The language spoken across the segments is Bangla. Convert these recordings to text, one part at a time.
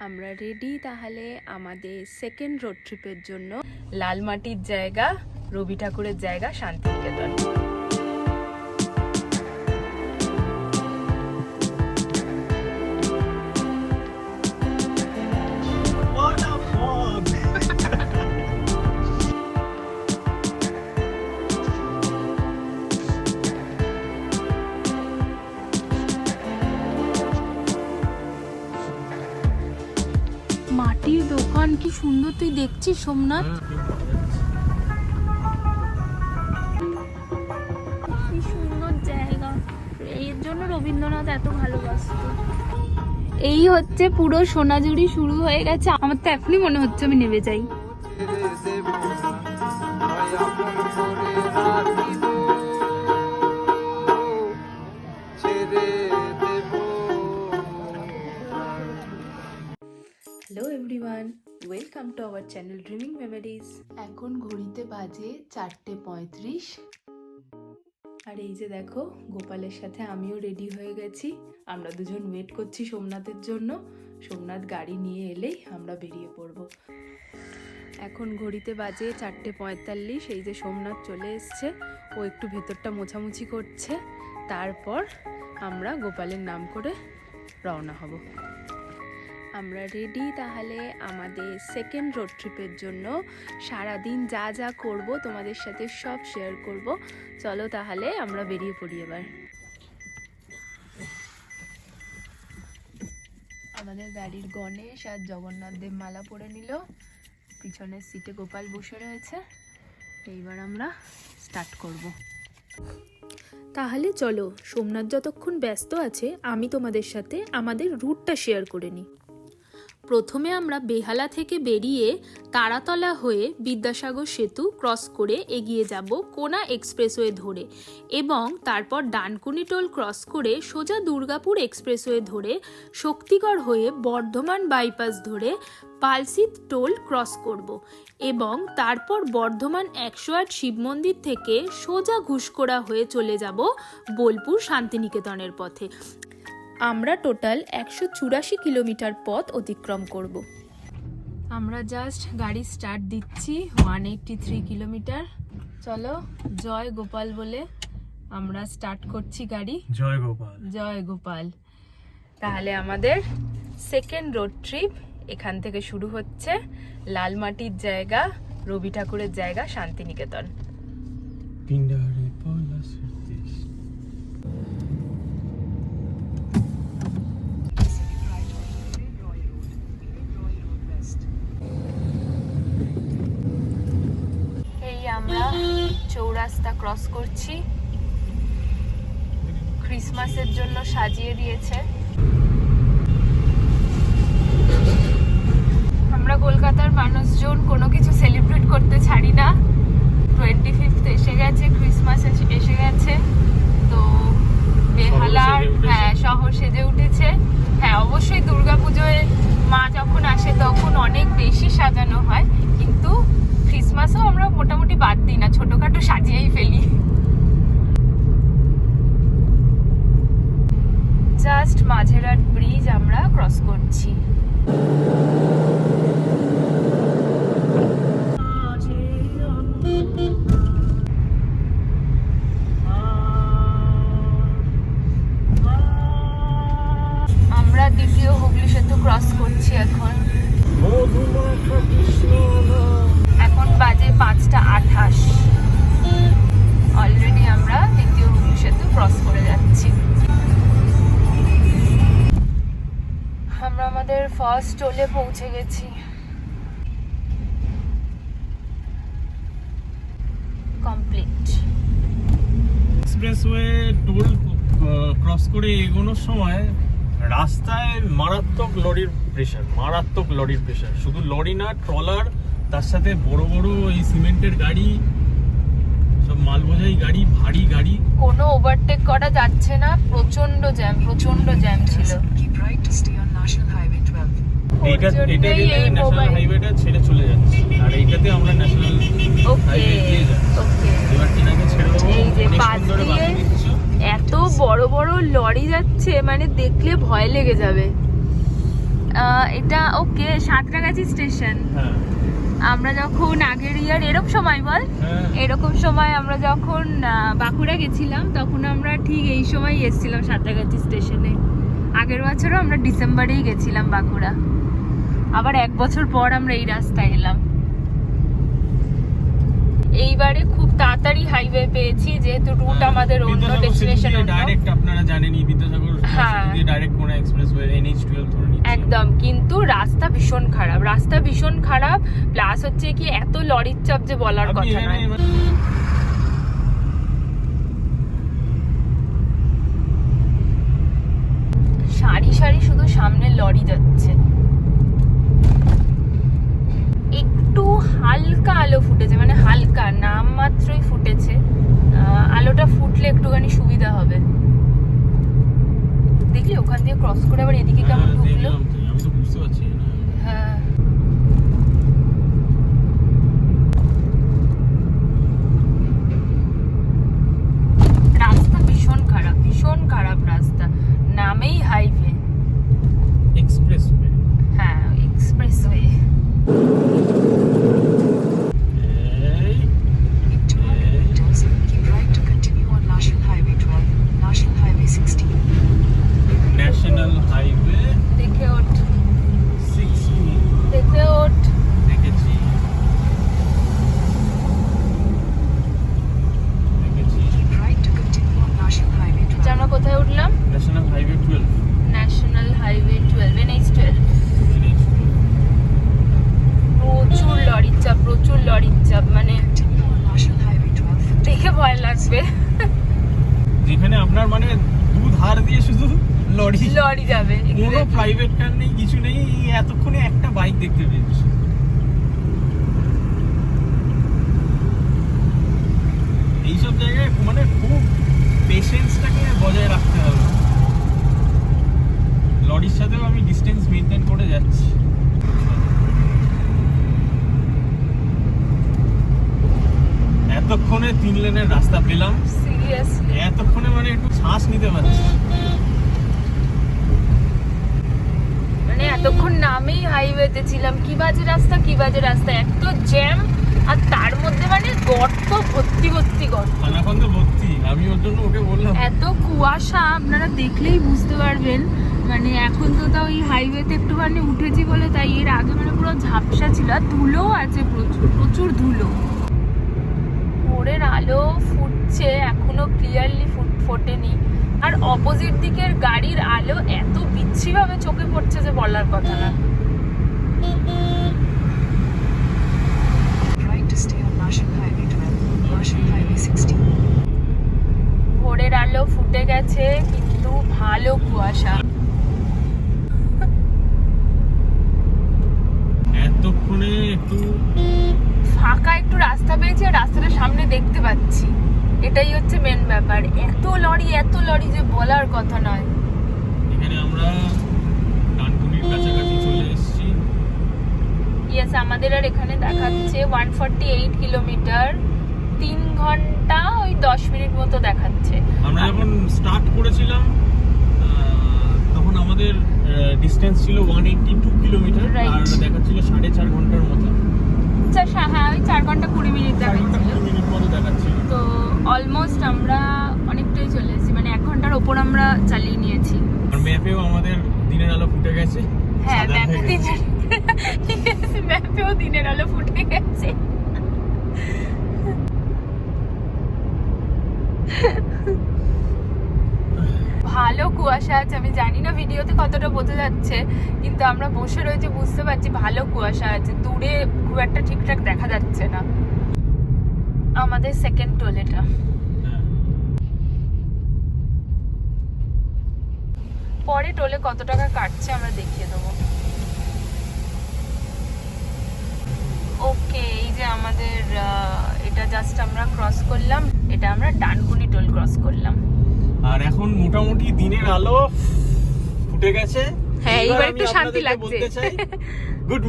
আমরা রেডি তাহলে আমাদের সেকেন্ড রোড ট্রিপের জন্য। লালমাটির জায়গা, রবি ঠাকুরের জায়গা, শান্তিনিকেতন। মাটির দোকান, কি সুন্দর তুই দেখছিস সোমনাথ? কি সুন্দর জায়গা, এর জন্য রবীন্দ্রনাথ এত ভালোবাসত। এই হচ্ছে পুরো সোনাঝুরি শুরু হয়ে গেছে। আমার তো এখনই মনে হচ্ছে আমি নেমে যাই। Hello everyone, welcome to our channel dreaming memories. এখন ঘড়িতে বাজে 4:35 আর এই যে দেখো গোপালের সাথে আমিও রেডি হয়ে গেছি। আমরা দুজন ওয়েট করছি সোমনাথের জন্য। সোমনাথ গাড়ি নিয়ে এলেই আমরা বেরিয়ে পড়ব। এখন ঘড়িতে বাজে 4:45। এই যে সোমনাথ চলে এসছে, ও একটু ভেতরটা মোছামুছি করছে। তারপর আমরা গোপালের নাম করে রওনা হব। আমরা রেডি তাহলে আমাদের সেকেন্ড রোড ট্রিপের জন্য। সারাদিন যা যা করব তোমাদের সাথে সব শেয়ার করব। চলো তাহলে আমরা বেরিয়ে পড়ি এবার। আমাদের গাড়ির গণেশ আর জগন্নাথ দেব মালা পরে নিল, পিছনের সিটে গোপাল বসে রয়েছে। এইবার আমরা স্টার্ট করব। তাহলে চলো, সোমনাথ যতক্ষণ ব্যস্ত আছে আমি তোমাদের সাথে আমাদের রুটটা শেয়ার করে নিই। প্রথমে আমরা বেহালা থেকে বেরিয়ে তারাতলা হয়ে বিদ্যাসাগর সেতু ক্রস করে এগিয়ে যাব কোনা এক্সপ্রেসওয়ে ধরে, এবং তারপর ডানকুনি টোল ক্রস করে সোজা দুর্গাপুর এক্সপ্রেসওয়ে ধরে শক্তিগড় হয়ে বর্ধমান বাইপাস ধরে পালসিত টোল ক্রস করব, এবং তারপর বর্ধমান 108 শিব মন্দির থেকে সোজা ঘুষকোড়া হয়ে চলে যাব বোলপুর শান্তিনিকেতনের পথে। আমরা টোটাল 184 কিলোমিটার পথ অতিক্রম করব। আমরা জাস্ট গাড়ি স্টার্ট দিচ্ছি, 183 কিলোমিটার। চলো, জয় গোপাল বলে আমরা স্টার্ট করছি গাড়ি। জয় গোপাল, জয় গোপাল। তাহলে আমাদের সেকেন্ড রোড ট্রিপ এখান থেকে শুরু হচ্ছে। লালমাটির জায়গা, রবি ঠাকুরের জায়গা, শান্তিনিকেতন। আমরা চৌরাস্তা ক্রস করছি। ক্রিসমাসের জন্য সাজিয়ে দিয়েছে। আমরা কলকাতার মানুষজন কোনো কিছু সেলিব্রেট করতে ছাড়ি না। 25th এসে গেছে, ক্রিসমাস এসে গেছে, তো বেহালার শহর সেজে উঠেছে। হ্যাঁ, অবশ্যই দুর্গাপুজোয় মা যখন আসে তখন অনেক বেশি সাজানো হয়, কিন্তু ক্রিসমাসও আমরা মোটামুটি বাদ দিই না, ছোটখাটো সাজিয়েই ফেলি। জাস্ট মাঝেরহাট ব্রিজ আমরা ক্রস করছি। আমরা দ্বিতীয় হুগলি সেতু ক্রস করছি এখন। এখন বাজে 5:28। অলরেডি আমরা দ্বিতীয় হুগলি সেতু ক্রস করে যাচ্ছি। আমরা আমাদের ফার্স্ট টোলে পৌঁছে গেছি। কমপ্লিট। এক্সপ্রেসওয়ে টোল ক্রস করে এগোনোর সময় রাস্তায় মারাত্মক লরির প্রেশার। শুধু লরি না, ট্রলার, তার সাথে বড় বড় এই সিমেন্টের গাড়ি, সব মালবোঝাই গাড়ি, ভারী গাড়ি। কোনো ওভারটেক করা যাচ্ছে না, প্রচন্ড জ্যাম ছিল। এটা গেলে ন্যাশনাল হাইওয়েটা ছেড়ে চলে যাচ্ছে, আর এইটাতে আমরা ন্যাশনাল হাইওয়ে দিয়ে যাচ্ছি। এবার টিনাকে ছেড়ে দেবো। এই যে পাশ দিয়ে এত বড় বড় লরি যাচ্ছে, মানে দেখলে ভয় লেগে যাবে। এটা ওকে সাঁতরাগাছি স্টেশন। হ্যাঁ আমরা যখন আগের ইয়ার এরকম সময় বল এরকম সময় আমরা যখন বাঁকুড়া গেছিলাম তখন আমরা ঠিক এই সময় এসেছিলাম সাঁতরাগাছি স্টেশনে। আগের বছরও আমরা ডিসেম্বরেই গেছিলাম বাঁকুড়া, আবার 1 বছর পর আমরা এই রাস্তায় এলাম। এইবারে খুব তাড়াতাড়ি হাইওয়ে পেয়েছি যেহেতু রুট আমাদের অন্য ডেস্টিনেশন ডাইরেক্ট, আপনারা জানেনই বিদ্যাসাগর দিয়ে ডাইরেক্ট কোন এক্সপ্রেসওয়ে NH12 ধরে নিচ্ছি একদম। কিন্তু রাস্তা ভীষণ খারাপ, প্লাস হচ্ছে কি এত লরির চাপ যে বলার কথা নয়। সারি সারি শুধু সামনে লরি যাচ্ছে। একটু হালকা আলো ফুটেছে, মানে হালকা নাম মাত্রই ফুটেছে। আলোটা ফুটলে একটুখানি সুবিধা হবে। দেখলি ওখান দিয়ে ক্রস করে আবার এদিকে কেমন ঢুকলো। আমি তো বুঝতে পারছি না। হ্যাঁ রাস্তা ভীষণ খারাপ রাস্তা, নামেই হাইওয়ে এক্সপ্রেসওয়ে। হ্যাঁ এক্সপ্রেসওয়ে। ন্যাশনাল হাইওয়ে দেখে ওঠ 16 দেখে ওঠ। দেখেছি। আমরা কোথায় উঠলাম? National highway 12। National highway 12 NH12। প্রচুর লরির চাপ মানে দেখে ভয় লাগবে। যেখানে আপনার মানে ধার দিয়ে শুধু লরি যাবে, কোনো প্রাইভেট কার নেই, কিছু নেই। এতক্ষণে একটা বাইক দেখতে পেয়েছি। এইসব জায়গায় মানে খুব পেশেন্সটাকে বজায় রাখতে হবে। লরির সাথেও আমি ডিস্টেন্স মেনটেন করে যাচ্ছি। এতক্ষণে 3 লেনের রাস্তা পেলাম, সিরিয়াসলি এতক্ষণে মানে একটু শ্বাস নিতে পারছি। মানে এতক্ষণ নামেই হাইওয়েতে ছিলাম, কি বাজে রাস্তা, এত জ্যাম, আর তার মধ্যে মানে গর্ত ভর্তি গর্ত, খানাখন্দ ভর্তি। আমি ওর জন্য ওকে বললাম এত কুয়াশা, আপনারা দেখলেই বুঝতে পারবেন। মানে এখন তো তাও এই হাইওয়েতে একটুখানি উঠেছি বলে তাই, এর আগে মানে পুরো ঝাপসা ছিল, আর ধুলো আছে প্রচুর ধুলো। ভোরের আলো ফুটছে, এখনো ক্লিয়ারলি ফোটেনি, আর অপোজিট দিকের গাড়ির আলো এত বিচ্ছিভাবে চোখে পড়ছে যে বলার কথা না। ভোরের আলো ফুটে গেছে কিন্তু ভালো কুয়াশা। এতক্ষণে একটু ফাঁকা একটু রাস্তা পেয়েছি, আর রাস্তাটা সামনে দেখতে পাচ্ছি, এটাই হচ্ছে মেন ব্যাপার। এত লরি যে বলার কথা নয়। এখানে আমরা ডানকুনির কাছাকাছি চলে এসেছি। ইয়েস, আমাদের আর এখানে দেখাচ্ছে 148 কিলোমিটার, 3 ঘন্টা ওই 10 মিনিট মতো দেখাচ্ছে। আমরা যখন স্টার্ট করেছিলাম তখন আমাদের ডিসটেন্স ছিল 182 কিলোমিটার, আর দেখাচ্ছিল 4.5 ঘন্টার মতো। হ্যাঁ, ওই 4 ঘন্টা 20 মিনিট দেখাচ্ছিল। তো অলমোস্ট আমরা অনেকটাই চলে এসেছি, মানে 1 ঘন্টার ওপর আমরা চালিয়ে নিয়েছি। আর ম্যাপেও আমাদের দিনের আলো ফুটে গেছে। হ্যাঁ, ম্যাপেও দিনের আলো ফুটে গেছে। ভালো কুয়াশা আছে, আমি জানি না ভিডিওতে কতটা বোঝা যাচ্ছে, কিন্তু আমরা বসে রয়েছে বুঝতে পারছি ভালো কুয়াশা আছে। দূরে খুব একটা ঠিকঠাক দেখা যাচ্ছে না। আমাদের সেকেন্ড টোল এটা। পরে টোলে কত টাকা কাটছে আমরা দেখিয়ে দেবো। ওকে, এই যে আমাদের এটা জাস্ট আমরা ক্রস করলাম, এটা আমরা ডানকুনি টোল ক্রস করলাম। আর এখন মোটামুটি দিনের আলো ফুটে গেছে। হ্যাঁ, এইবার একটু শান্তি লাগছে। গুড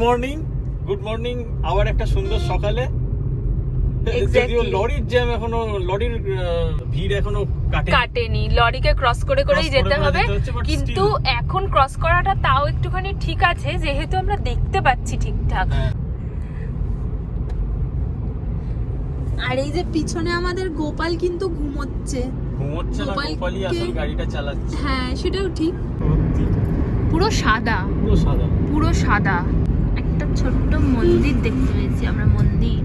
মর্নিং আবার একটা সুন্দর সকালে। যদিও লরির জ্যাম এখনো, লরির ভিড় এখনো কাটেনি, লরিকে ক্রস করে করেই যেতে হবে, কিন্তু এখন ক্রস করাটা তাও একটুখানি ঠিক আছে যেহেতু আমরা দেখতে পাচ্ছি ঠিকঠাক। আর এই যে পিছনে আমাদের গোপাল কিন্তু ঘুমোচ্ছে না, গোপালই আসল গাড়িটা চালাচ্ছে। হ্যাঁ সেটাও ঠিক। পুরো সাদা, পুরো সাদা। একটা ছোট্ট মন্দির দেখতে পেয়েছি আমরা, মন্দির।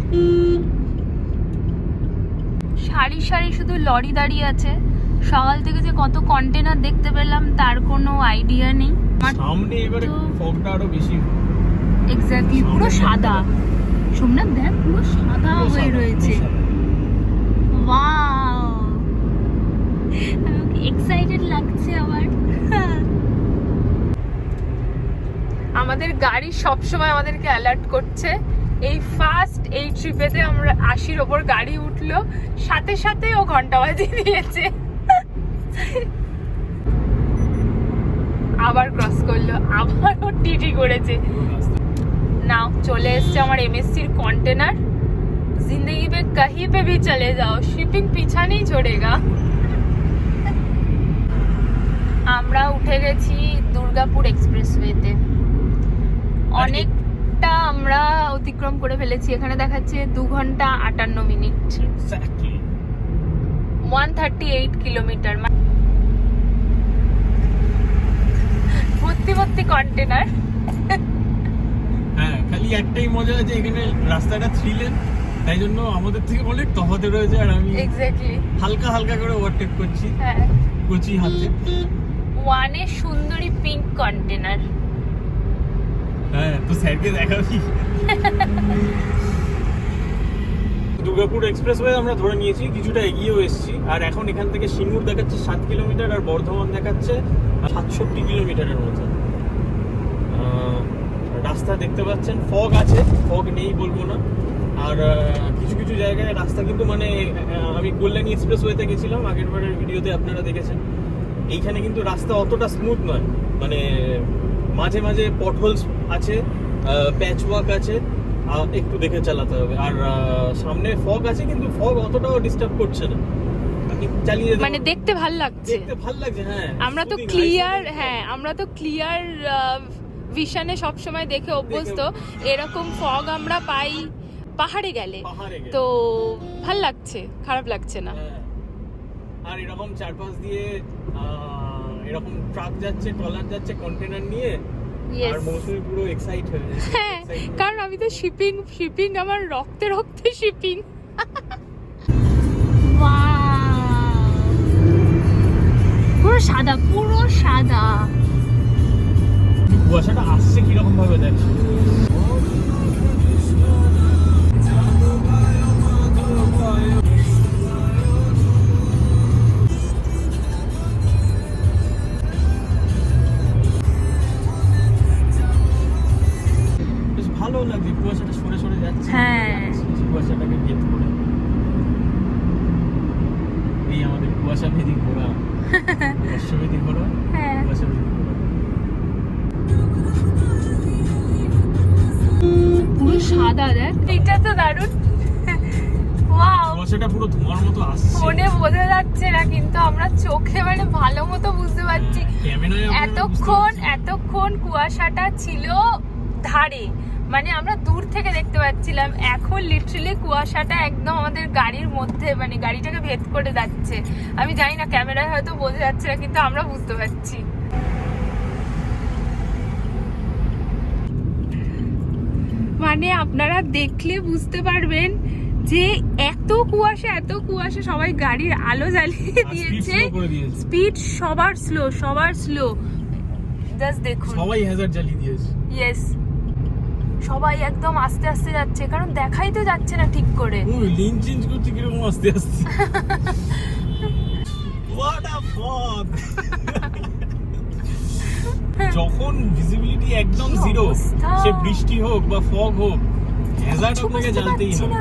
সারি সারি শুধু লরি দাঁড়িয়ে আছে। সকাল থেকে যে কত কন্টেনার দেখতে পেলাম তার কোনো আইডিয়া নেই। সামনে এবারে ফগটা আরো বেশি। এক্স্যাক্টলি, পুরো সাদা। সোমনাথ দেখ, পুরো সাদা হয়ে রয়েছে। ওয়াও, এক্সাইটেড লাগছে আমার। আমাদের গাড়ি সবসময় আমাদেরকে অ্যালার্ট করছে। এই ফার্স্ট এই ট্রিপেতে আমরা 80-র ওপর গাড়ি উঠলো, সাথে সাথে ও ঘন্টা বাজিয়ে দিয়েছে। আবার ক্রস করলো, আবার ও টিটি করেছে। নাও চলে এসছে আমার এমএসসির কন্টেনার। জিন্দগি মে কहीं पे भी चले जाओ, শিপিং পিছা नहीं छोड़ेगा। আমরা উঠে গেছি দুর্গাপুর এক্সপ্রেসওয়েতে। অনেকটা আমরা অতিক্রম করে ফেলেছি। এখানে দেখাচ্ছে 2 ঘন্টা 58 মিনিট, 138 কিলোমিটার। ভর্তি ভর্তি কন্টেনার। হ্যাঁ, খালি একটাই মজা আছে এখানে, রাস্তাটা 3 লেন, তাই জন্য আমাদের থেকে অনেক তফাতে রয়েছে। আর আমি এক্স্যাক্টলি হালকা হালকা করে ওভারটেক করছি। হ্যাঁ, কচি হাতে। ওয়ানে সুন্দরী পিঙ্ক কন্টেনার। হ্যাঁ, তো স্যারকে দেখাবি। দুর্গাপুর এক্সপ্রেসওয়ে আমরা ধরে নিয়েছি, কিছুটা এগিয়েও এসেছি। আর এখন এখান থেকে সিঙ্গুর দেখাচ্ছে 7 কিলোমিটার, আর বর্ধমান দেখাচ্ছে 67 কিলোমিটারের মতো। রাস্তা দেখতে পাচ্ছেন, ফগ আছে, ফগ নেই বলবো না। আর কিছু কিছু জায়গায় রাস্তা কিন্তু মানে, আমি কল্যাণী এক্সপ্রেসওয়েতে গেছিলাম আগের বারের ভিডিওতে, আপনারা দেখেছেন। এইখানে কিন্তু রাস্তা অতটা স্মুথ নয়, মানে মাঝে মাঝে পটহোলস আছে, প্যাচ ওয়ার্ক আছে, একটু দেখে চালাতে হবে। আর সামনে ফগ আছে, কিন্তু ফগ অতটাও ডিস্টার্ব করছে না, আপনি চালিয়ে যেতে মানে দেখতে ভালো লাগছে, দেখতে ভালো লাগছে। হ্যাঁ, আমরা তো ক্লিয়ার, হ্যাঁ আমরা তো ক্লিয়ার ভিশনে সব সময় দেখে অভ্যস্ত। এরকম ফগ আমরা পাই পাহাড়ে গেলে, তো ভাল লাগছে, খারাপ লাগছে না। আর এরকম চারপাশ দিয়ে এরকম ট্রাক যাচ্ছে, ট্রলার যাচ্ছে কন্টেনার নিয়ে, আর মৌসুমী পুরো এক্সাইট হয়ে যায়। হ্যাঁ, কারণ আমি তো শিপিং আমার রক্তে রক্তে শিপিং। পুরো সাদা, পুরো সাদা। কুয়াশাটা আসছে কিরকম ভাবে দেখছো। বেশ ভালো লাগছে, কুয়াশাটা সরে সরে যাচ্ছে। হ্যাঁ, কুয়াশাটাকে গেট করে এই আমাদের কুয়াশা ভেদি ঘোড়া, বর্ষভেদি ঘোড়া, কুয়াশা ভেদি ঘোড়া। পুরো সাদা, দেখ এটা তো দারুণ। ওয়াও, কুয়াশাটা পুরো ধোঁয়ার মতো আসছে, ফোনে বোঝা যাচ্ছে না, কিন্তু আমরা চোখে মানে ভালো মতো বুঝতে পারছি। এতক্ষণ কুয়াশাটা ছিল ধারে, মানে আমরা দূর থেকে দেখতে পাচ্ছিলাম। এখন লিটারালি কুয়াশাটা একদম আমাদের গাড়ির মধ্যে, মানে গাড়িটাকে ভেদ করে যাচ্ছে। আমি জানি না ক্যামেরায় হয়তো বোঝা যাচ্ছে না, কিন্তু আমরা বুঝতে পারছি। মানে আপনারা দেখলে বুঝতে পারবেন যে এত কুয়াশা, সবাই গাড়ির আলো জ্বালিয়ে দিয়েছে, স্পিড সবার স্লো। জাস্ট দেখুন, সবাই হ্যাজার্ড জ্বালিয়ে দিয়েছে। ইয়েস, সবাই একদম আস্তে আস্তে যাচ্ছে, কারণ দেখাই তো যাচ্ছে না ঠিক করে। লিন চেঞ্জ করছে কিরকম আস্তে আস্তে। What a fog! যখন ভিজিবিলিটি একদম জিরো, সে বৃষ্টি হোক বা ফগ হোক, হ্যাজার্ড আপনাকে জ্বালতেই হবে।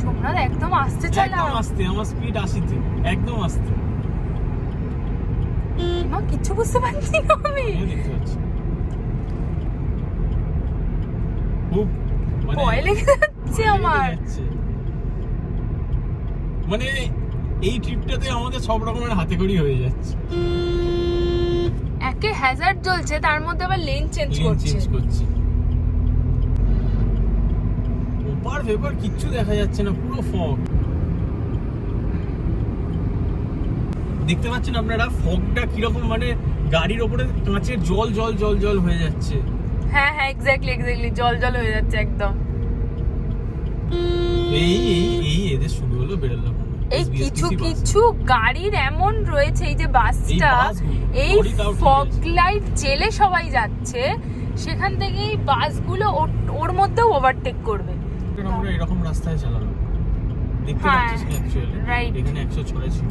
সোমনাথ একদম আস্তে চালাও। একদম আস্তে, আমার স্পিড 80-তে, একদম আস্তে। মা কিছু বুঝতে পারছি না আমি। দেখতে পাচ্ছি খুব মানে ভয় লেগে যাচ্ছে আমার। মানে এই ট্রিপটাতে আমাদের সব রকমের হাতে খড়ি হয়ে যাচ্ছে। একে হ্যাজার্ড জ্বলছে, তার মধ্যে আবার লেন চেঞ্জ করছে। ওপার ভেপার কিচ্ছু দেখা যাচ্ছে না, পুরো ফগ। দেখতে পাচ্ছেন আপনারা ফগটা কিরকম, মানে গাড়ির ওপরে কাঁচের জল জল জল জল হয়ে যাচ্ছে। হ্যাঁ হ্যাঁ, এক্স্যাক্টলি জল জল হয়ে যাচ্ছে একদম। এই এদের শুরু হলো বেরোলো। এই কিছু গাড়ির এমন রয়েছে, এই যে বাসটা, এই ফগ লাইট জেলে সবাই যাচ্ছে, সেখান থেকে এই বাসগুলো ওর মধ্যেও ওভারটেক করবে। আমরা এরকম রাস্তায় চালালাম, দেখতে পাচ্ছিস কি অ্যাকচুয়ালি এখানে 106 ছিল।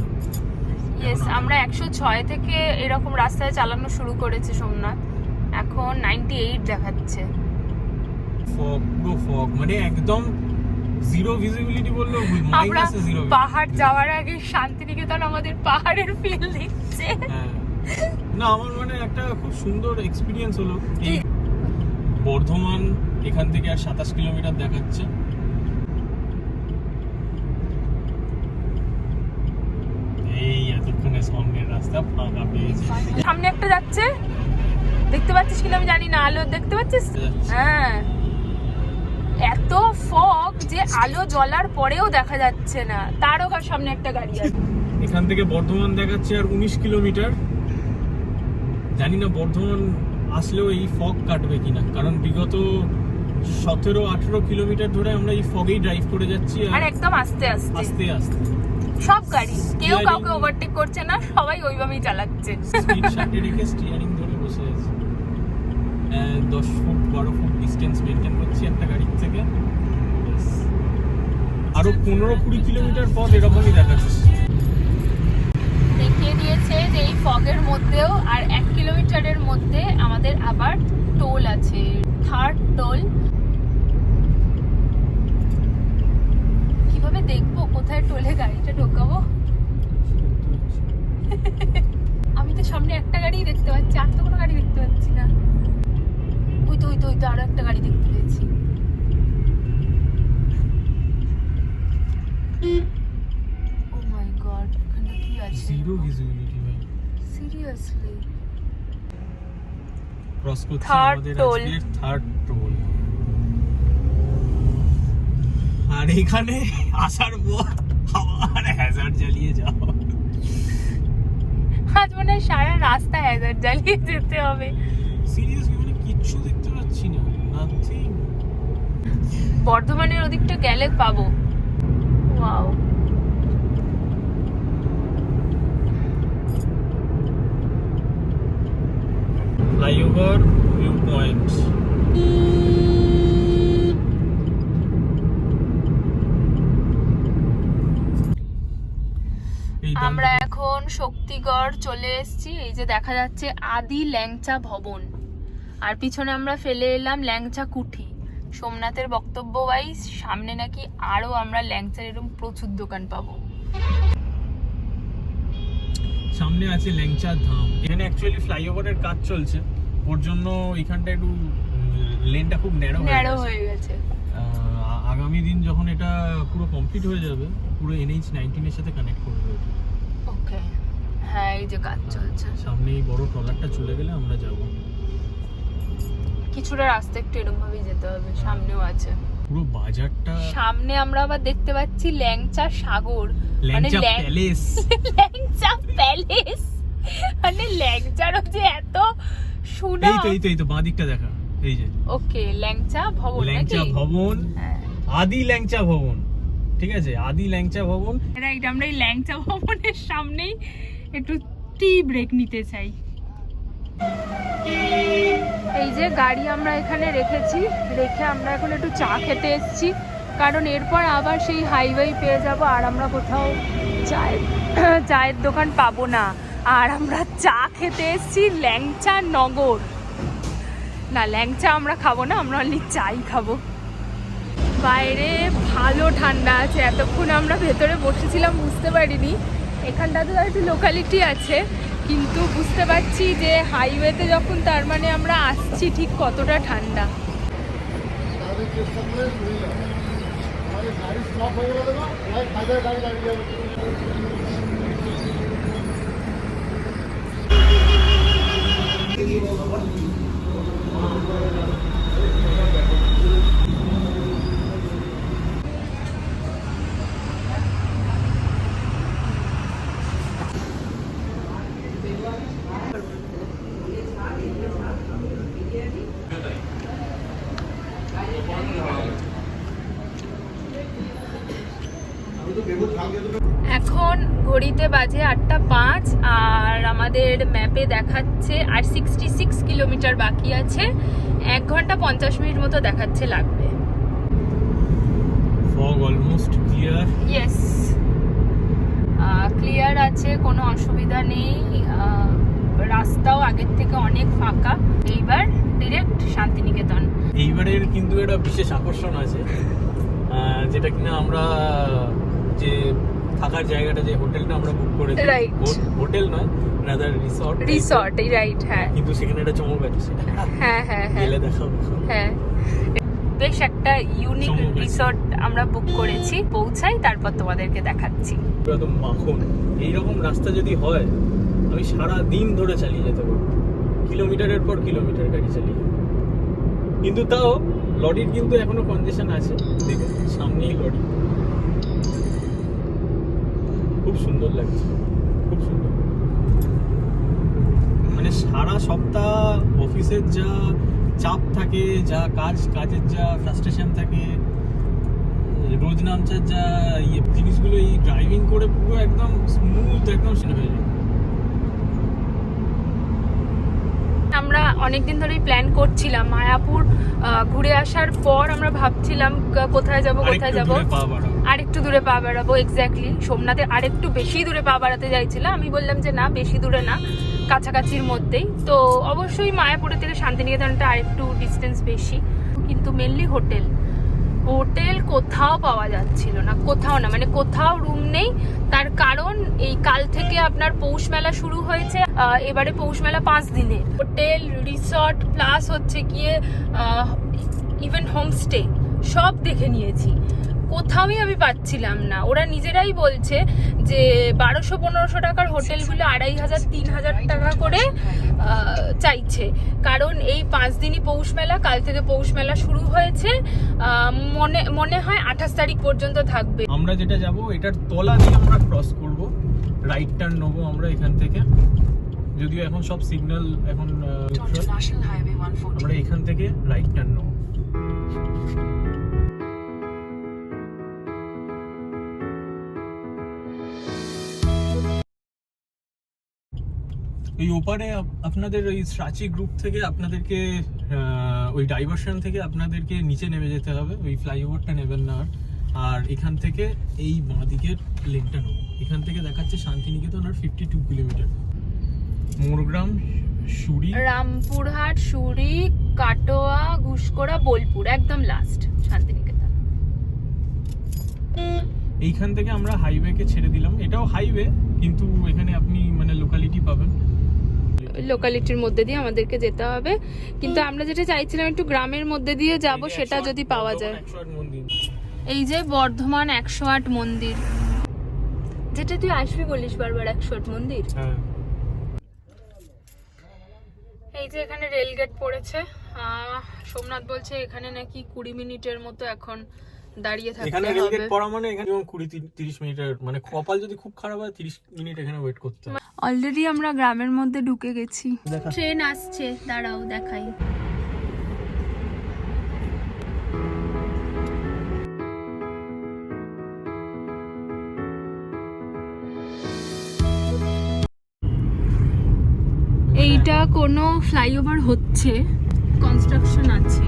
ইয়েস, আমরা 106 থেকে এরকম রাস্তায় চালানো শুরু করেছি সোমনাথ, এখন 98 দেখাচ্ছে। ফগ, পুরো ফগ, মানে একদম জিরো ভিজিবিলিটি বললো, মাইনাসে জিরো। পাহাড় যাওয়ার আগে শান্তিনিকেতন আমাদের পাহাড়ের ফিল দিচ্ছে। না, আমার মানে একটা খুব সুন্দর এক্সপিরিয়েন্স হলো। এই বর্ধমান এখান থেকে আর 27 কিলোমিটার দেখাচ্ছে। এই এতক্ষণে সামনের রাস্তা ফাঁকা পেয়েছে। সামনে একটা যাচ্ছে, দেখতে পাচ্ছিস কিনা আমি জানি না, আলো দেখতে পাচ্ছিস? হ্যাঁ, এত ফগ যে আলো জ্বলার পরেও দেখা যাচ্ছে না। তারও সামনে একটা গাড়ি আছে। এখান থেকে বর্ধমান দেখাচ্ছে আর 19 কিলোমিটার। জানি না বর্ধমান আসলেও এই ফগ কাটবে কিনা, কারণ বিগত 17-18 কিলোমিটার ধরে আমরা এই ফগেই ড্রাইভ করে যাচ্ছি, আর একদম আস্তে আস্তে আস্তে আস্তে। সব গাড়ি, কেউ কাউকে ওভারটেক করছে না, সবাই ওইভাবেই চালাচ্ছে। স্পিড শার্টে রেখে স্টিয়ারিং ধরে বসে আছে। 10 ফুট 12 ফুট ডিস্টেন্স মেইনটেইন করছি একটা গাড়ির থেকে। আরো 15-20 কিলোমিটার পথ এরকমই দেখাচ্ছে। দেখিয়ে দিয়েছে যে এই ফগের মধ্যেও আর 1 কিলোমিটারের মধ্যে আমাদের আবার টোল আছে, 3rd টোল। কিভাবে দেখবো কোথায় টোলে গাড়িটা ঢোকাবো? আমি তো সামনে একটা গাড়িই দেখতে পাচ্ছি, আর তো কোনো গাড়ি দেখতে পাচ্ছি না। ওই তো আরো একটা গাড়ি দেখতে পেয়েছি। ও মাই গড, এখানে কি আছে? জিরো ভিজিবিলিটি ভাই, সিরিয়াসলি। ক্রস করছি Third আমাদের toll. আজকে 3rd টোল। আর এখানে আসার পর আবার হ্যাজার্ড জ্বালিয়ে যাও। আজ মনে হয় সারা রাস্তা হ্যাজার্ড জ্বালিয়ে যেতে হবে। সিরিয়াসলি মানে কিচ্ছু দেখতে পাচ্ছি না, নাথিং। বর্ধমানের ওদিকটা গেলে পাবো। Wow, flyover view point. আমরা এখন শক্তিগড় চলে এসেছি। এই যে দেখা যাচ্ছে আদি ল্যাংচা ভবন, আর পিছনে আমরা ফেলে এলাম ল্যাংচা কুঠি। সোমনাথের বক্তব্য ওয়াইজ সামনে নাকি আরো আমরা ল্যাংচার এরকম প্রচুর দোকান পাবো। সামনে আছে ল্যাংচা ধাম। এখানে অ্যাকচুয়ালি ফ্লাইওভারের কাজ চলছে, ওর জন্য এখানটা একটু লেনটা খুব ন্যারো হয়ে গেছে। আগামী দিন যখন এটা পুরো কমপ্লিট হয়ে যাবে, পুরো NH-19 এর সাথে কানেক্ট করবে। ওকে, হ্যাঁ, এই যে কাজ চলছে। সামনে এই বড় ট্রলারটা চলে গেলে আমরা যাব। কিছুটা রাস্তা একটু এরকম ভাবেই যেতে হবে, সামনেও আছে পুরো বাজারটা। সামনে আমরা আবার দেখতে পাচ্ছি ল্যাংচা সাগর, ল্যাংচা প্যালেস। ল্যাংচা প্যালেস মানে ল্যাংচারও যে এত সুনাম। এই তো বাঁ দিকটা দেখা, এই যে। ওকে, ল্যাংচা ভবন, ল্যাংচা ভবন, আদি ল্যাংচা ভবন, ঠিক আছে, আদি ল্যাংচা ভবন। রাইট, আমরা এই ল্যাংচা ভবনের সামনেই একটু টি ব্রেক নিতে চাই। এই যে গাড়ি আমরা এখানে রেখেছি, রেখে আমরা এখন একটু চা খেতে এসেছি, কারণ এরপর আবার সেই হাইওয়ে পেয়ে যাব, আর আমরা কোথাও চায়ের দোকান পাবো না। আর আমরা চা খেতে এসেছি ল্যাংচা নগর। না, ল্যাংচা আমরা খাবো না, আমরা অনলি চাই খাবো। বাইরে ভালো ঠান্ডা আছে, এতক্ষণ আমরা ভেতরে বসেছিলাম বুঝতে পারিনি। এখানটাতে একটু লোকালিটি আছে, কিন্তু বুঝতে পারছি যে হাইওয়েতে যখন, তার মানে আমরা আসছি ঠিক কতটা ঠান্ডা। এখন ঘড়িতে বাজে 8:05 আর আমাদের ম্যাপে দেখাচ্ছে আর 66 কিলোমিটার বাকি আছে। 1 ঘন্টা 50 মিনিট মতো দেখাচ্ছে লাগবে। Fog almost clear. Yes, clear আছে, কোনো অসুবিধা নেই। রাস্তাও আগের থেকে অনেক ফাঁকা। এইবার ডিরেক্ট শান্তিনিকেতন। এইবারের কিন্তু একটা বিশেষ আকর্ষণ আছে, যেটা কিনা আমরা যে থাকার জায়গাটা, যে হোটেলটা আমরা বুক করেছি, Right. হোটেল নয়, রাদার রিসর্ট, রাইট। হ্যাঁ, কিন্তু সেখানে একটা চমক আছে, সেটা হ্যাঁ হ্যাঁ হ্যাঁ গেলে দেখাবো। হ্যাঁ, বেশ একটা ইউনিক চমক আছে। রিসর্ট আমরা বুক করেছি। পৌঁছাই তারপর তোমাদেরকে দেখাচ্ছি। একদম মাখন। এইরকম রাস্তা যদি হয়, আমি সারা দিন ধরে চালিয়ে যেতে পারবো, কিলোমিটারের পর কিলোমিটার গাড়ি চালিয়ে। কিন্তু তাও লরির কিন্তু এখনো কনজেশন আছে, দেখুন সামনেই লরি। খুব সুন্দর লাগছে, খুব সুন্দর। মানে সারা সপ্তাহ অফিসের যা চাপ থাকে, যা কাজের যা ফ্রাস্ট্রেশন থাকে, রোজ নামচার যা জিনিসগুলো, এই ড্রাইভিং করে পুরো একদম স্মুথ, একদম সেট হয়ে যায়। আমরা অনেকদিন ধরেই প্ল্যান করছিলাম মায়াপুর ঘুরে আসার পর। আমরা ভাবছিলাম কোথায় যাব আরেকটু দূরে পা বাড়াবো। এক্স্যাক্টলি, সোমনাথে আরেকটু বেশি দূরে পা বাড়াতে চাইছিলাম। আমি বললাম যে না, বেশি দূরে না, কাছাকাছির মধ্যেই। তো অবশ্যই মায়াপুরের থেকে শান্তিনিকেতনটা আরেকটু ডিস্টেন্স বেশি, কিন্তু মেনলি হোটেল কোথাও পাওয়া যাচ্ছিল না, কোথাও না, মানে কোথাও রুম নেই। তার কারণ এই কাল থেকে আপনার পৌষ মেলা শুরু হয়েছে। এবারে পৌষ মেলা 5 দিনে। হোটেল, রিসর্ট প্লাস হচ্ছে গিয়ে ইভেন হোমস্টে সব দেখে নিয়েছি, কোথাওই আমি পাচ্ছিলাম না। ওরা নিজেরাই বলছে যে 1200-1500 টাকার হোটেলগুলো 2500-3000 টাকা করে চাইছে। কারণ এই 5 দিনই পৌষ মেলা, কাল থেকে পৌষ মেলা শুরু হয়েছে। মনে হয় 28 তারিখ পর্যন্ত থাকবে। আমরা যেটা যাব, এটার তলা দিয়ে আমরা ক্রস করব, রাইট টার্ন নেবো আমরা এখান থেকে। যদিও এখন সব সিগন্যাল, এখন আমরা এখান থেকে রাইট টার্ন নেবো। ওই ওপারে আপনাদের ওই সাচি গ্রুপ থেকে আপনাদেরকে ওই ডাইভারশন থেকে আপনাদেরকে নিচে নেমে যেতে হবে, ওই ফ্লাইওভারটা নেবেন না। আর এখান থেকে এই বাঁদিকের লেনটা নেব। এখান থেকে দেখাচ্ছে শান্তিনিকেতন আর 52 কিলোমিটার। মোরগ্রাম, সুরি, রামপুরহাট, সুরি, কাটোয়া, ঘুষকোড়া, বোলপুর, একদম লাস্ট শান্তিনিকেতন। এইখান থেকে আমরা হাইওয়েকে ছেড়ে দিলাম। এটাও হাইওয়ে, কিন্তু এখানে আপনি মানে লোকালিটি পাবেন। লোকালিটির মধ্যে দিয়ে আমাদেরকে যেতে হবে, কিন্তু আমরা যেটা চাইছিলাম একটু গ্রামের মধ্যে দিয়ে যাব, সেটা যদি পাওয়া যায়। এই যে বর্ধমান 108 মন্দির, যেটা তুই আসবি বলিস বারবার, 108 মন্দির। হ্যাঁ, এই যে এখানে রেলগেট পড়েছে। সোমনাথ বলছে এখানে নাকি 20 মিনিটের মতো এখন দাঁড়িয়ে থাকতে হবে। এখানে রেলগেট পড়া মানে এখানে 20-30 মিনিটের, মানে কপাল যদি খুব খারাপ হয় 30 মিনিট এখানে ওয়েট করতে হবে। অলরেডি আমরা গ্রামের মধ্যে ঢুকে গেছি। ট্রেন আসছে, দাঁড়াও দেখাই। এইটা কোনো ফ্লাইওভার হচ্ছে, কনস্ট্রাকশন আছে।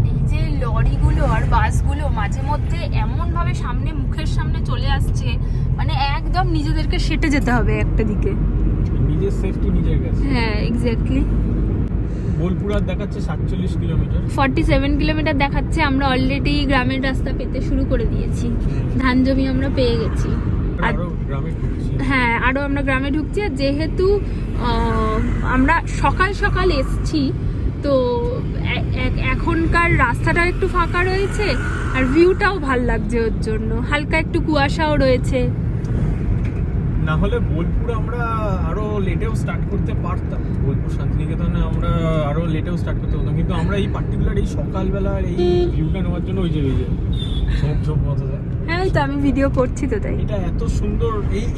এই যে লরিগুলো আর বাসগুলো মাঝে মধ্যে এমন ভাবে সামনে, মুখের সামনে চলে আসছে, মানে একদম নিজেদেরকে সেটে যেতে হবে একটা দিকে। নিজের সেফটি নিজের কাছে। হ্যাঁ, এক্স্যাক্টলি। বোলপুর আর দেখাচ্ছে 47 কিলোমিটার, 47 কিলোমিটার দেখাচ্ছে। আমরা অলরেডি গ্রামের রাস্তা পেতে শুরু করে দিয়েছি, ধান জমি আমরা পেয়ে গেছি। আরো গ্রামে ঢুকছি। হ্যাঁ, আরো আমরা গ্রামে ঢুকছি। আর যেহেতু আমরা সকাল সকাল এসছি, তো এখনকার রাস্তাটা একটু ফাঁকা রয়েছে আর ভিউটাও ভাল লাগছে ওর জন্য, হালকা একটু কুয়াশাও রয়েছে। না হলে বোলপুর আমরা আরো লেটেও স্টার্ট করতে পারতাম, বোলপুর শান্তিনিকেতনে আমরা আরো লেটেও স্টার্ট করতে পারতাম, কিন্তু আমরা এই পার্টিকুলার এই সকালবেলা এই ভিউটা নেওয়ার জন্য ওই যে ঝোপ মতো যায়। হ্যাঁ ওই তো আমি ভিডিও করছি তো তাই। এটা এত সুন্দর,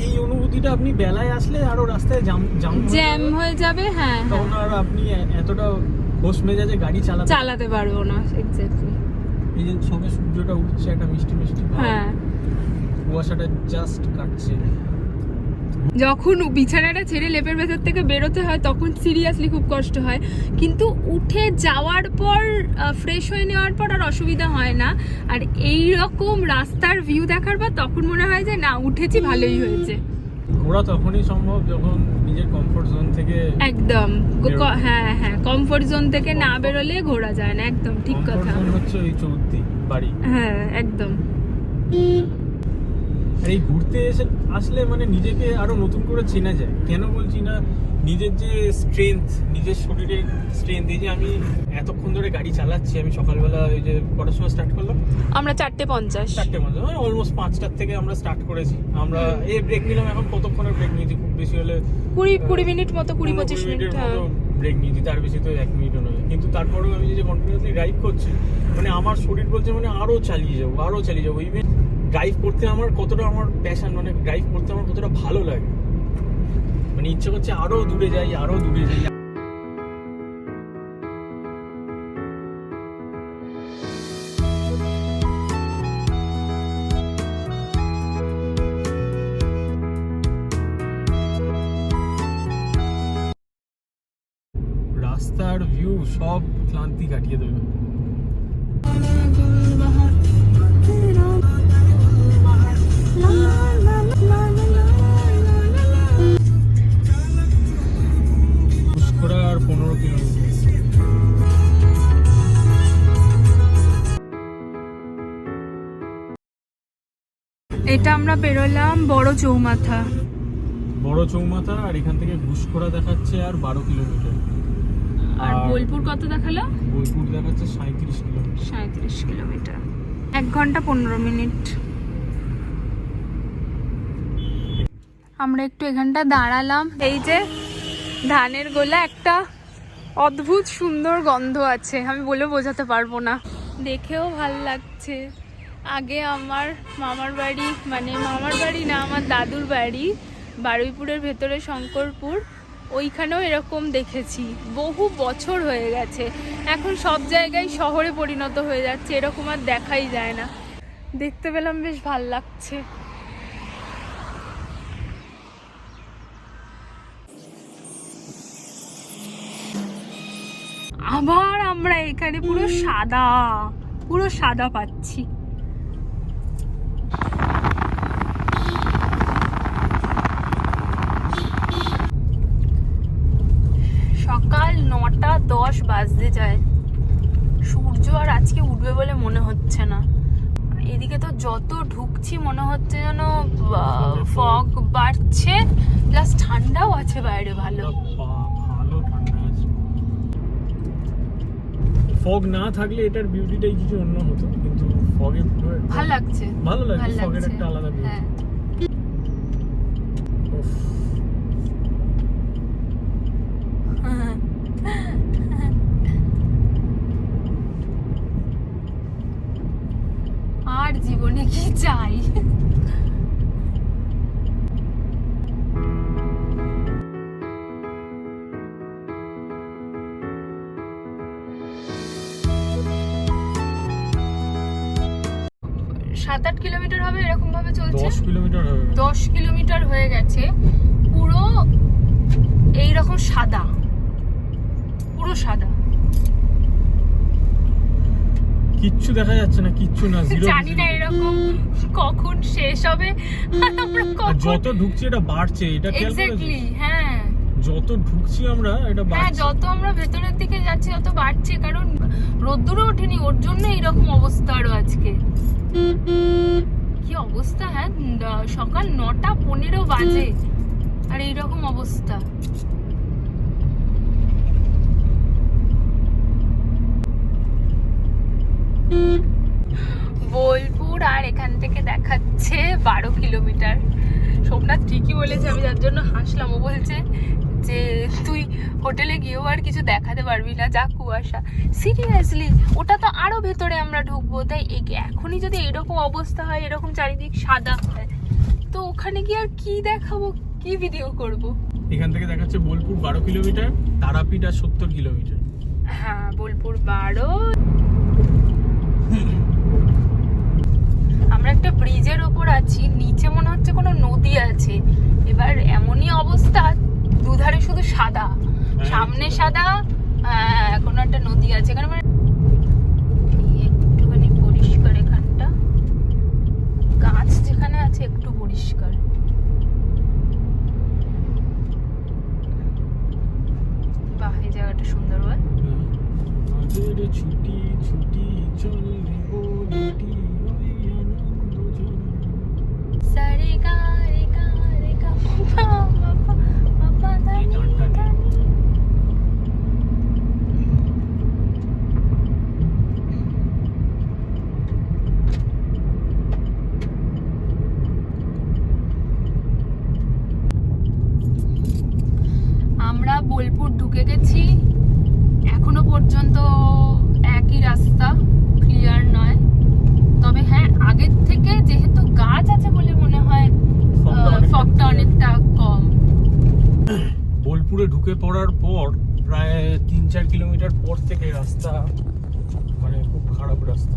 এই অনুভূতিটা আপনি বেলায় আসলে আরো রাস্তায় জ্যাম হয়ে যাবে। হ্যাঁ তখন আর আপনি এতটা হোশ মেজাজে গাড়ি চালাতে পারবো না। এক্স্যাক্টলি। এই যে সবে সূর্যটা উঠছে, একটা মিষ্টি মিষ্টি ভাব, হ্যাঁ কুয়াশাটা জাস্ট কাটছে। যখন বিছানাটা ছেড়ে লেপের ভেতর থেকে বেরোতে হয় তখন সিরিয়াসলি খুব কষ্ট হয়, কিন্তু উঠে যাওয়ার পর ফ্রেশ হয়ে নেওয়ার পর আর অসুবিধা হয় না। আর এই রকম রাস্তার ভিউ দেখার পর তখন মনে হয় যে না উঠেছি ভালোই হয়েছে। ঘোরা তখনই সম্ভব যখন নিজের কমফোর্ট জোন থেকে একদম। হ্যাঁ হ্যাঁ কমফোর্ট জোন থেকে না বেরোলে ঘোরা যায় না। একদম ঠিক কথা। কমফোর্ট জোন হচ্ছে ওই চৌদ্দি বাড়ি। হ্যাঁ একদম। আর এই ঘুরতে আসলে মানে নিজেকে আরো নতুন করে চেনা যায়। কেন বলছি না, নিজের যে স্ট্রেংথ, নিজের শরীরের স্ট্রেংথ, এই যে আমি এতক্ষণ ধরে গাড়ি চালাচ্ছি, আমি সকালবেলা ওই যে কটার সময় স্টার্ট করলাম, আমরা 4:50 অলমোস্ট 5টার থেকে আমরা স্টার্ট করেছি। আমরা এই ব্রেক নিলাম, এখন কতক্ষণের ব্রেক নিয়েছি, খুব বেশি হলে 20 মিনিট মতো, 20-25 মিনিট ব্রেক নিয়েছি, তার বেশি তো 1 মিনিটও নয়। কিন্তু তারপরেও আমি যে কন্টিনিউয়াসলি ড্রাইভ করছি, মানে আমার শরীর বলছে মানে আরো চালিয়ে যাবো। ইভেন ড্রাইভ করতে আমার কতটা আমার প্যাশন, মানে ড্রাইভ করতে আমার কতটা ভালো লাগে, মানে ইচ্ছে করছে আরো দূরে যাই। রাস্তার ভিউ সব ক্লান্তি কাটিয়ে দেবে। আর 15 কিলোমিটার। এটা আমরা বেরোলাম বড় চৌমাথা। আর এখান থেকে ঘুষখোড়া দেখাচ্ছে আর 12 কিলোমিটার। আর বোলপুর কত দেখালো? বোলপুর দেখাচ্ছে 37 কিলোমিটার। 37 কিলোমিটার, 1 ঘন্টা 15 মিনিট। আমরা একটু এখানটা দাঁড়ালাম। এই যে ধানের গোলা, একটা অদ্ভুত সুন্দর গন্ধ আছে, আমি বলে বোঝাতে পারবো না, দেখেও ভাল লাগছে। আগে আমার মামার বাড়ি, মানে মামার বাড়ি না, আমার দাদুর বাড়ি বারুইপুরের ভেতরে শঙ্করপুর, ওইখানেও এরকম দেখেছি, বহু বছর হয়ে গেছে। এখন সব জায়গায় শহরে পরিণত হয়ে যাচ্ছে, এরকম আর দেখাই যায় না। দেখতে পেলাম, বেশ ভাল লাগছে। আবার আমরা এখানে পুরো সাদা পাচ্ছি। সকাল 9:10 বাজতে যায়, সূর্য আর আজকে উঠবে বলে মনে হচ্ছে না। এদিকে তো যত ঢুকছি মনে হচ্ছে যেন ফগ বাড়ছে, প্লাস ঠান্ডাও আছে বাইরে, ভালো ঠান্ডা আছে। ফগ না থাকলে এটার বিউটিটাই কিছু অন্য হতো, কিন্তু ফগে ভালো লাগছে। ফগের একটা আলাদা বিউটি। হ্যাঁ। আর জীবনে কি চাই? সাত 8 কিলোমিটার হবে, এরকম ভাবে চলছে। 10 কিলোমিটার হয়ে গেছে। পুরো এইরকম সাদা, পুরো সাদা, কিচ্ছু দেখা যাচ্ছে না, কিচ্ছু না, জিরো। জানি না এরকম কখন শেষ হবে। যত ঢুকছি এটা বাড়ছে, এটা খেয়াল করেছো? এক্স্যাক্টলি। হ্যাঁ, যত ঢুকছি আমরা এটা বাড়ছে। হ্যাঁ, যত আমরা ভেতরের দিকে যাচ্ছি তত বাড়ছে, কারণ রোদ্দুরও ওঠেনি, ওর জন্য এইরকম অবস্থা। আরো আজকে কি অবস্থা! হ্যাঁ, সকাল 9:15 বাজে আর এইরকম অবস্থা। কিলোমিটার। সোমনাথ ঠিকই বলেছে, আমি যার জন্য হাসলাম। ও বলছে যে তুই হোটেলে গিয়েও আর কিছু দেখাতে পারবি না, যা কুয়াশা। সিরিয়াসলি ওটা তো আরো ভেতরে আমরা ঢুকবো, তাই এখনই যদি এরকম অবস্থা হয়, এরকম চারিদিক সাদা হয়, তো ওখানে গিয়ে আর কি দেখাবো, কি ভিডিও করব? এখান থেকে দেখাচ্ছে বোলপুর 12 কিলোমিটার, তারাপীঠ আর 70 কিলোমিটার। হ্যাঁ, বোলপুর 12। আমরা একটা ব্রিজের ওপর আছি, নিচে মনে হচ্ছে কোনো নদী আছে। এবার এমনই অবস্থা, দুধারে শুধু সাদা, সামনে সাদা, কোনো একটা নদী আছে এখানে। মানে একটুখানি পরিষ্কার এখানটা, গাছ যেখানে আছে একটু পরিষ্কার। বাহ, এই জায়গাটা সুন্দর হয়। ছুটি ছুটি চলবে বলিটি ওই আনন্দ জন। সারে গা রে গা রে গা বাবা বাবা এই গানটা নেই। আমরা বোলপুর ঢুকে গেছি, এখনো পর্যন্ত একই রাস্তা, ক্লিয়ার নয়। তবে হ্যাঁ, আগের থেকে যেহেতু গাছ আছে বলে মনে হয় ফগটা অনেকটা কম। বোলপুরে ঢুকে পড়ার পর প্রায় 3-4 কিলোমিটার পর থেকে রাস্তা মানে খুব খারাপ রাস্তা,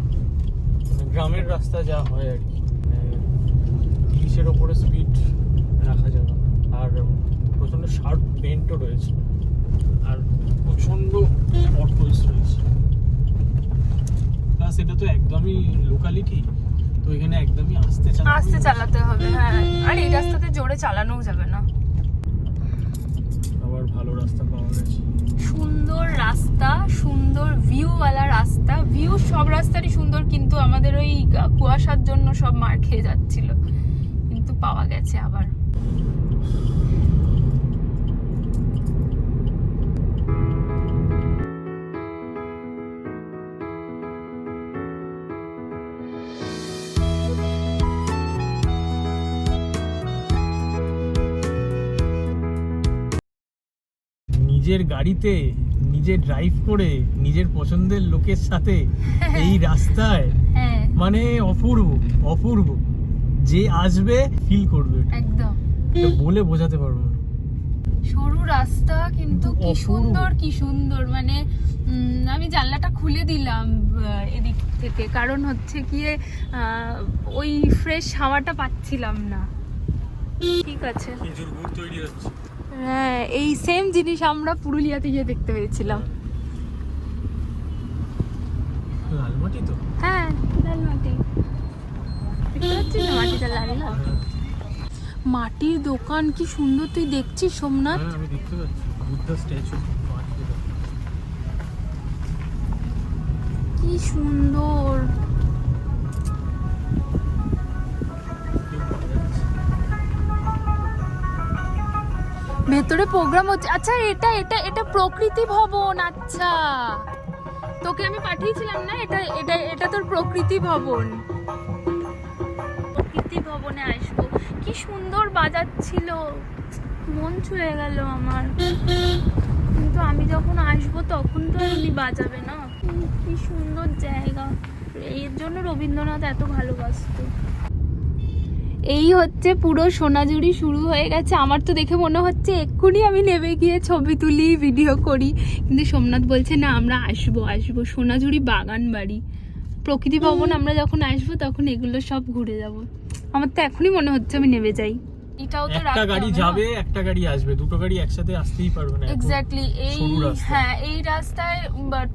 মানে গ্রামের রাস্তা যা হয় আর কি, মানে 30-এর ওপরে স্পিড রাখা যাবে না। আর প্রচণ্ড শার্প বেন্টও রয়েছে, আর প্রচণ্ড পটহোলস রয়েছে। প্লাস এটা তো একদমই লোকালিটি, তো এখানে একদমই আস্তে চালাতে হবে। হ্যাঁ, আর এই রাস্তাতে জোরে চালানোও যাবে না। আবার ভালো রাস্তা পাওয়া গেছে, সুন্দর রাস্তা, সুন্দর ভিউওয়ালা রাস্তা। ভিউ সব রাস্তারই সুন্দর, কিন্তু আমাদের ওই কুয়াশার জন্য সব মার খেয়ে যাচ্ছিল, কিন্তু পাওয়া গেছে আবার। নিজের গাড়িতে নিজে ড্রাইভ করে নিজের পছন্দের লোকের সাথে এই রাস্তায়, হ্যাঁ মানে অপূর্ব অপূর্ব। যে আসবে ফিল করবে, একদম, এটা বলে বোঝাতে পারবো না। সরু রাস্তা কিন্তু কি অপূর্ব। সুন্দর, কি সুন্দর। মানে আমি জানলাটা খুলে দিলাম এদিক থেকে, কারণ হচ্ছে গিয়ে ওই ফ্রেশ হাওয়াটা পাচ্ছিলাম না। ঠিক আছে, খেজুর গুড় তৈরি হচ্ছে। হ্যাঁ, এই সেম জিনিস আমরা পুরুলিয়াতে গিয়ে দেখতে পেয়েছিলাম। লালমাটি তো, হ্যাঁ, লাল মাটি দেখতে পাচ্ছিস না, মাটিটা লাল লাল। মাটির দোকান কি সুন্দর, তুই দেখছিস সোমনাথ? হ্যাঁ আমি দেখতে পাচ্ছি বুদ্ধা স্ট্যাচু, কি সুন্দর। ভেতরে প্রোগ্রাম হচ্ছে। আচ্ছা, এটা এটা এটা প্রকৃতি ভবন। আচ্ছা, তোকে আমি পাঠিয়েছিলাম না, এটা এটা এটা তোর প্রকৃতি ভবন। প্রকৃতি ভবনে আসবো, কি সুন্দর বাজাচ্ছিল, মন ছুঁয়ে গেল আমার। কিন্তু আমি যখন আসবো তখন তো এমনি বাজাবে না। কি সুন্দর জায়গা, এর জন্য রবীন্দ্রনাথ এত ভালোবাসতো। এই হচ্ছে পুরো সোনাঝুরি শুরু হয়ে গেছে। আমার তো দেখে মনে হচ্ছে এক্ষুনি আমি নেমে গিয়ে ছবি তুলি, ভিডিও করি, কিন্তু সোমনাথ বলছে না, আমরা আসবো আসবো। সোনাঝুরি বাগান বাড়ি, প্রকৃতি ভবন আমরা যখন আসবো তখন এগুলো সব ঘুরে যাব। আমার তো এখনই মনে হচ্ছে আমি নেমে যাই। এটাও তো একটা গাড়ি যাবে একটা গাড়ি আসবে, দুটো গাড়ি একসাথে আসতেই পারবে না। এক্স্যাক্টলি। এই হ্যাঁ, এই রাস্তায়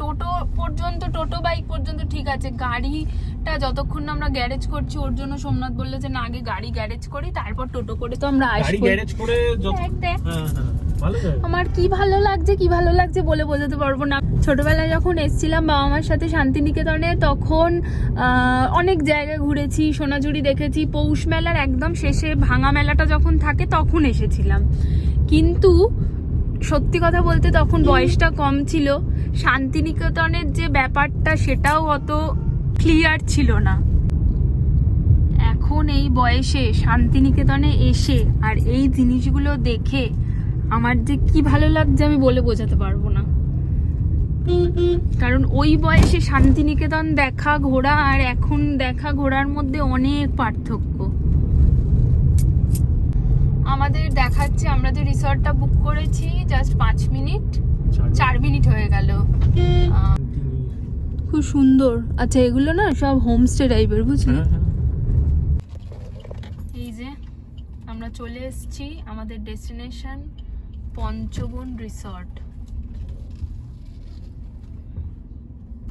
টোটো পর্যন্ত, টোটো বাইক পর্যন্ত ঠিক আছে, গাড়িটা যতক্ষণ না আমরা গ্যারেজ করছি, ওর জন্য সোমনাথ বললো যে না, আগে গাড়ি গ্যারেজ করি, তারপর টোটো করে তো আমরা গাড়ি আসবো। গ্যারেজ করে ভালো জায়গা। আমার কি ভালো লাগছে, কি ভালো লাগছে বলে বোঝাতে পারবো না। ছোটবেলায় যখন এসেছিলাম বাবা মার সাথে শান্তিনিকেতনে, তখন অনেক জায়গায় ঘুরেছি, সোনাঝুরি দেখেছি। পৌষ মেলার একদম শেষে ভাঙা মেলাটা যখন থাকে তখন এসেছিলাম, কিন্তু সত্যি কথা বলতে তখন বয়সটা কম ছিল, শান্তিনিকেতনের যে ব্যাপারটা সেটাও অত ক্লিয়ার ছিল না। এখন এখন এই বয়সে শান্তিনিকেতনে এসে আর এই জিনিসগুলো দেখে আমার যে কি ভালো লাগছে আমি বলে বোঝাতে পারবো না। কারণ ওই বয়সে শান্তিনিকেতন দেখা ঘোরা আর এখন দেখা ঘোরার মধ্যে অনেক পার্থক্য। আমাদের দেখাচ্ছে আমরা যে রিসর্টটা বুক করেছি জাস্ট 5 মিনিট 4 মিনিট হয়ে গেল। খুব সুন্দর। আচ্ছা এগুলো না সব হোমস্টে টাইপের, বুঝলি? এই যে আমরা চলে এসেছি আমাদের ডেস্টিনেশন পঞ্চবন রিসর্ট।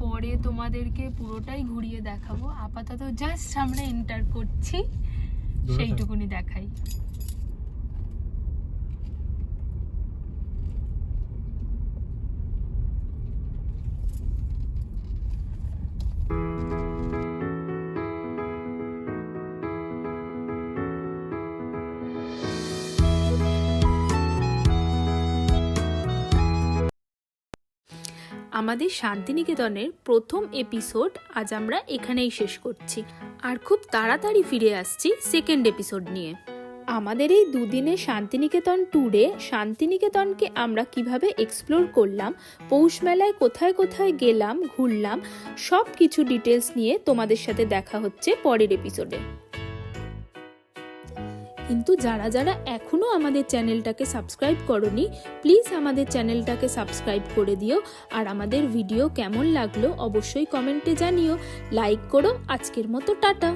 পরে তোমাদেরকে পুরোটাই ঘুরিয়ে দেখাবো, আপাতত জাস্ট আমরা এন্টার করছি সেইটুকুনি দেখাই। আমাদের শান্তিনিকেতনের প্রথম এপিসোড আজ আমরা এখানেই শেষ করছি, আর খুব তাড়াতাড়ি ফিরে আসছি সেকেন্ড এপিসোড নিয়ে। আমাদের এই দুদিনের শান্তিনিকেতন ট্যুরে শান্তিনিকেতনকে আমরা কিভাবে এক্সপ্লোর করলাম, পৌষ মেলায় কোথায় কোথায় গেলাম ঘুরলাম, সব কিছু ডিটেলস নিয়ে তোমাদের সাথে দেখা হচ্ছে পরের এপিসোডে। কিন্তু যারা যারা এখনও আমাদের চ্যানেলটাকে সাবস্ক্রাইব করোনি, প্লিজ আমাদের চ্যানেলটাকে সাবস্ক্রাইব করে দিও। আর আমাদের ভিডিও কেমন লাগলো অবশ্যই কমেন্টে জানিও, লাইক করো। আজকের মতো টাটা।